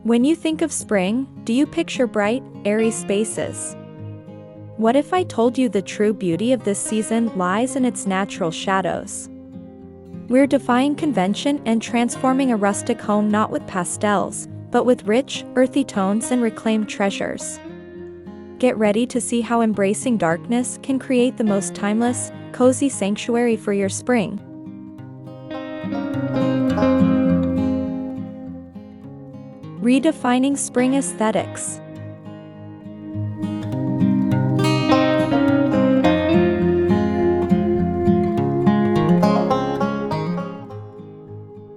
When you think of spring, do you picture bright, airy spaces? What if I told you the true beauty of this season lies in its natural shadows? We're defying convention and transforming a rustic home not with pastels, but with rich, earthy tones and reclaimed treasures. Get ready to see how embracing darkness can create the most timeless, cozy sanctuary for your spring. Redefining spring aesthetics.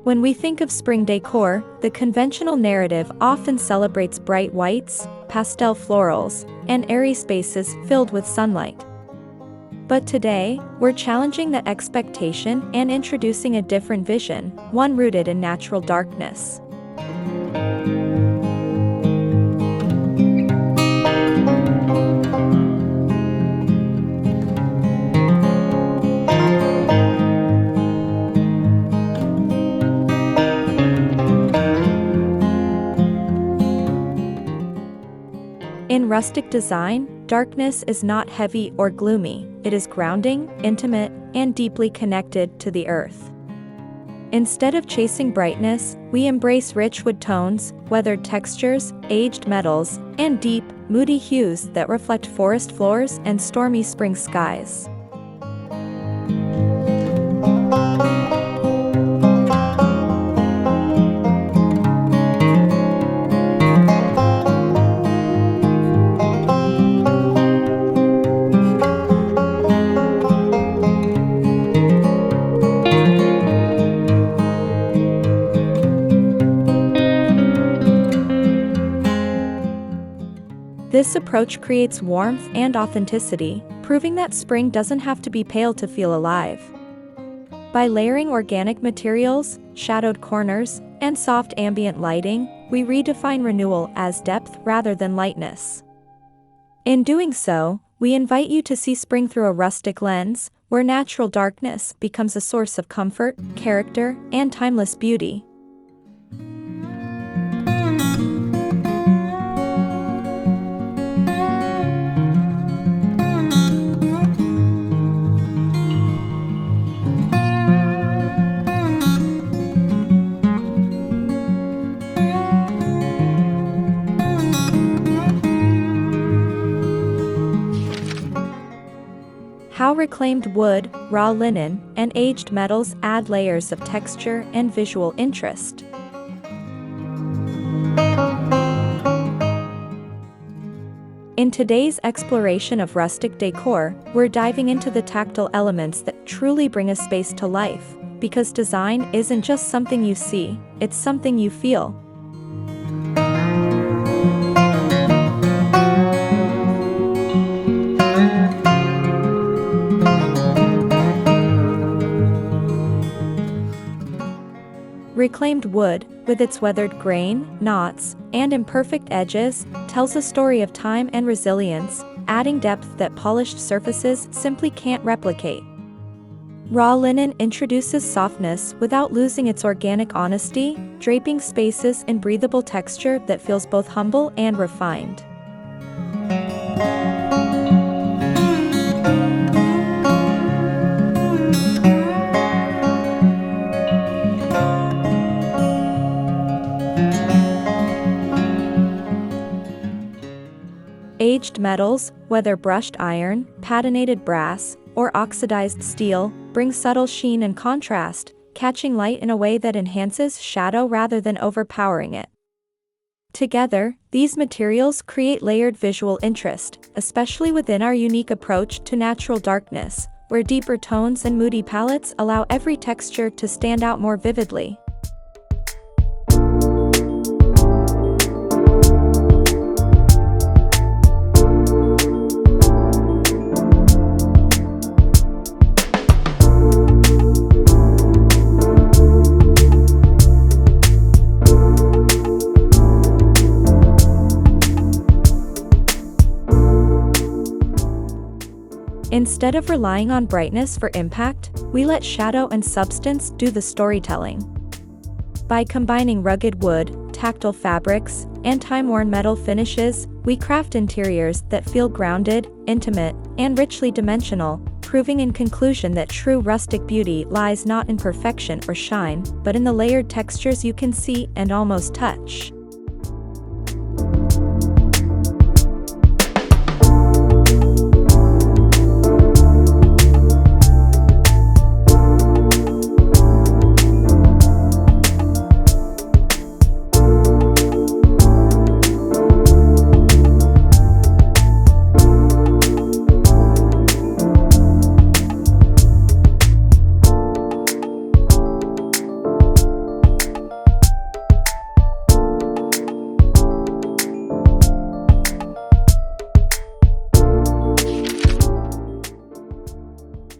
When we think of spring decor, the conventional narrative often celebrates bright whites, pastel florals, and airy spaces filled with sunlight. But today, we're challenging that expectation and introducing a different vision, one rooted in natural darkness. In rustic design, darkness is not heavy or gloomy, it is grounding, intimate, and deeply connected to the earth. Instead of chasing brightness, we embrace rich wood tones, weathered textures, aged metals, and deep, moody hues that reflect forest floors and stormy spring skies. This approach creates warmth and authenticity, proving that spring doesn't have to be pale to feel alive. By layering organic materials, shadowed corners, and soft ambient lighting, we redefine renewal as depth rather than lightness. In doing so, we invite you to see spring through a rustic lens, where natural darkness becomes a source of comfort, character, and timeless beauty. How reclaimed wood, raw linen, and aged metals add layers of texture and visual interest. In today's exploration of rustic decor, we're diving into the tactile elements that truly bring a space to life, because design isn't just something you see, it's something you feel. Reclaimed wood, with its weathered grain, knots, and imperfect edges, tells a story of time and resilience, adding depth that polished surfaces simply can't replicate. Raw linen introduces softness without losing its organic honesty, draping spaces in breathable texture that feels both humble and refined. Aged metals, whether brushed iron, patinated brass, or oxidized steel, bring subtle sheen and contrast, catching light in a way that enhances shadow rather than overpowering it. Together, these materials create layered visual interest, especially within our unique approach to natural darkness, where deeper tones and moody palettes allow every texture to stand out more vividly. Instead of relying on brightness for impact, we let shadow and substance do the storytelling. By combining rugged wood, tactile fabrics, and time-worn metal finishes, we craft interiors that feel grounded, intimate, and richly dimensional, proving in conclusion that true rustic beauty lies not in perfection or shine, but in the layered textures you can see and almost touch.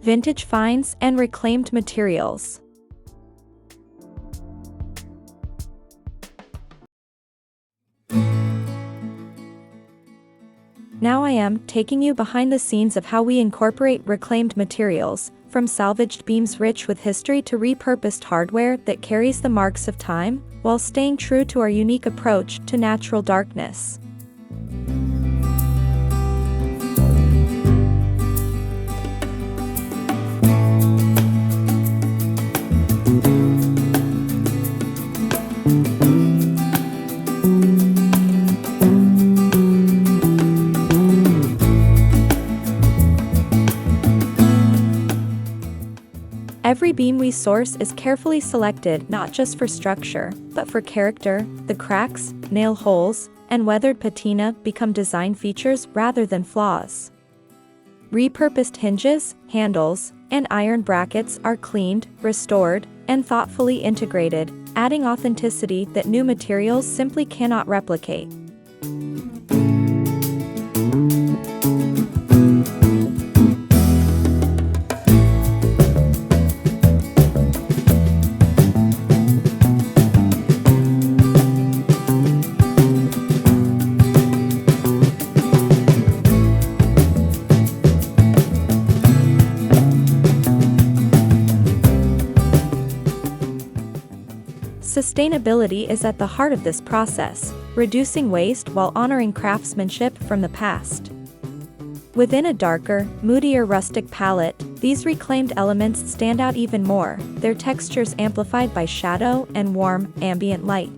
Vintage finds and reclaimed materials. Now I am taking you behind the scenes of how we incorporate reclaimed materials, from salvaged beams rich with history to repurposed hardware that carries the marks of time, while staying true to our unique approach to natural darkness. Every beam we source is carefully selected not just for structure, but for character. The cracks, nail holes, and weathered patina become design features rather than flaws. Repurposed hinges, handles, and iron brackets are cleaned, restored, and thoughtfully integrated, adding authenticity that new materials simply cannot replicate. Sustainability is at the heart of this process, reducing waste while honoring craftsmanship from the past. Within a darker, moodier rustic palette, these reclaimed elements stand out even more, their textures amplified by shadow and warm, ambient light.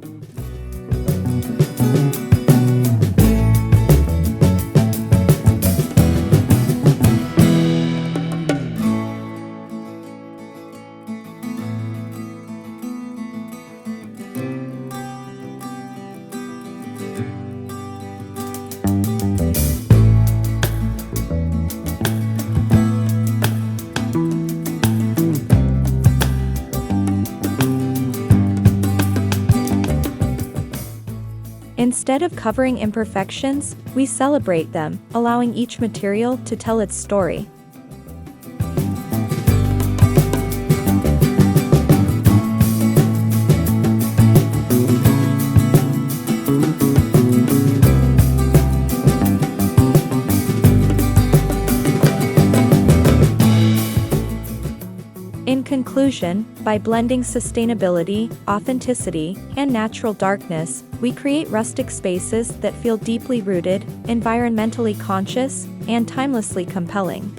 Instead of covering imperfections, we celebrate them, allowing each material to tell its story. In conclusion, by blending sustainability, authenticity, and natural darkness, we create rustic spaces that feel deeply rooted, environmentally conscious, and timelessly compelling.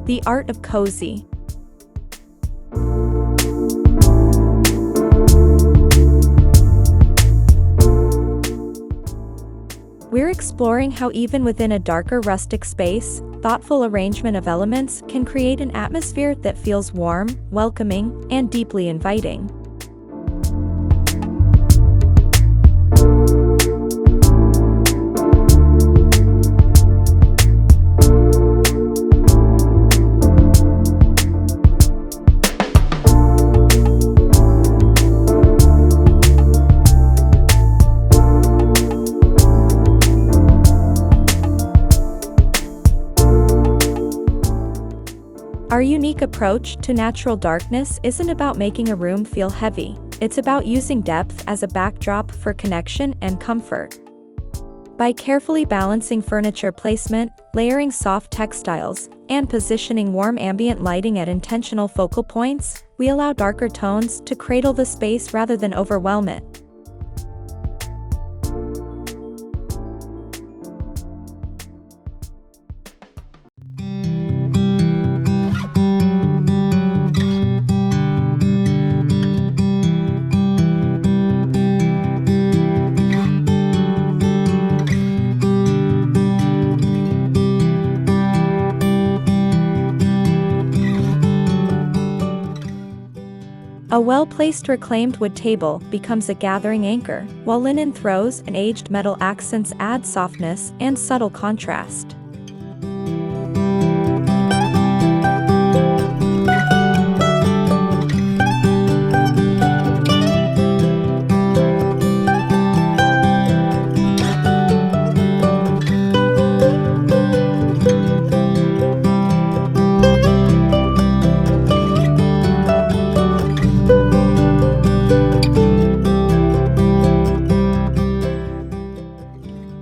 The art of cozy. We're exploring how even within a darker rustic space, thoughtful arrangement of elements can create an atmosphere that feels warm, welcoming, and deeply inviting. Our unique approach to natural darkness isn't about making a room feel heavy, it's about using depth as a backdrop for connection and comfort. By carefully balancing furniture placement, layering soft textiles, and positioning warm ambient lighting at intentional focal points, we allow darker tones to cradle the space rather than overwhelm it. A well-placed reclaimed wood table becomes a gathering anchor, while linen throws and aged metal accents add softness and subtle contrast.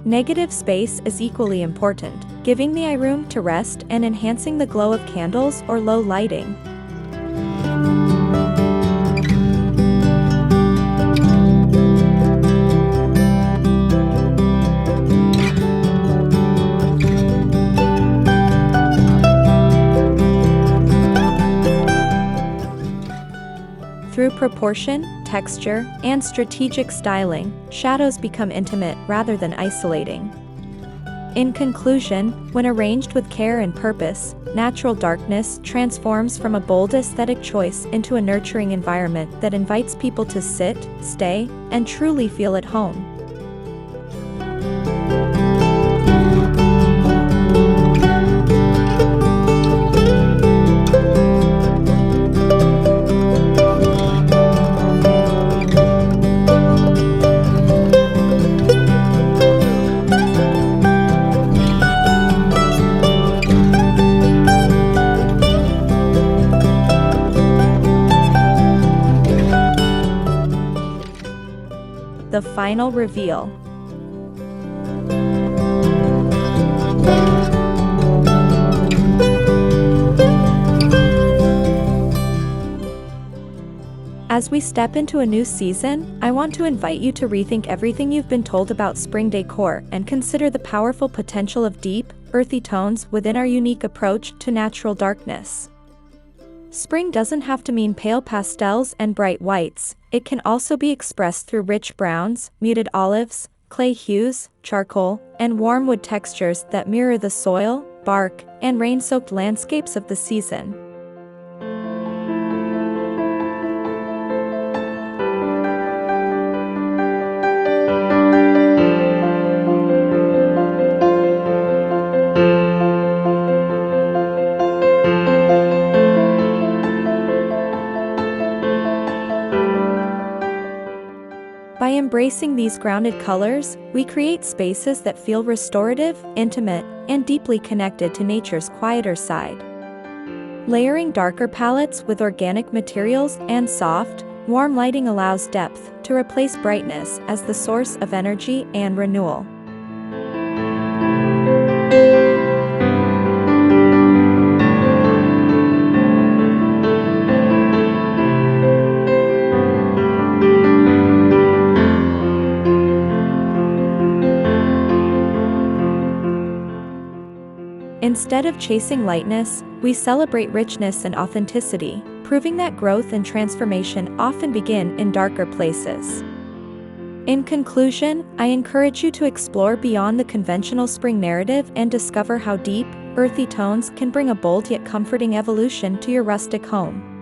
Negative space is equally important, giving the eye room to rest and enhancing the glow of candles or low lighting. Through proportion, texture, and strategic styling, shadows become intimate rather than isolating. In conclusion, when arranged with care and purpose, natural darkness transforms from a bold aesthetic choice into a nurturing environment that invites people to sit, stay, and truly feel at home. The final reveal. As we step into a new season, I want to invite you to rethink everything you've been told about spring decor and consider the powerful potential of deep, earthy tones within our unique approach to natural darkness. Spring doesn't have to mean pale pastels and bright whites, it can also be expressed through rich browns, muted olives, clay hues, charcoal, and warm wood textures that mirror the soil, bark, and rain-soaked landscapes of the season. By embracing these grounded colors, we create spaces that feel restorative, intimate, and deeply connected to nature's quieter side. Layering darker palettes with organic materials and soft, warm lighting allows depth to replace brightness as the source of energy and renewal. Instead of chasing lightness, we celebrate richness and authenticity, proving that growth and transformation often begin in darker places. In conclusion, I encourage you to explore beyond the conventional spring narrative and discover how deep, earthy tones can bring a bold yet comforting evolution to your rustic home.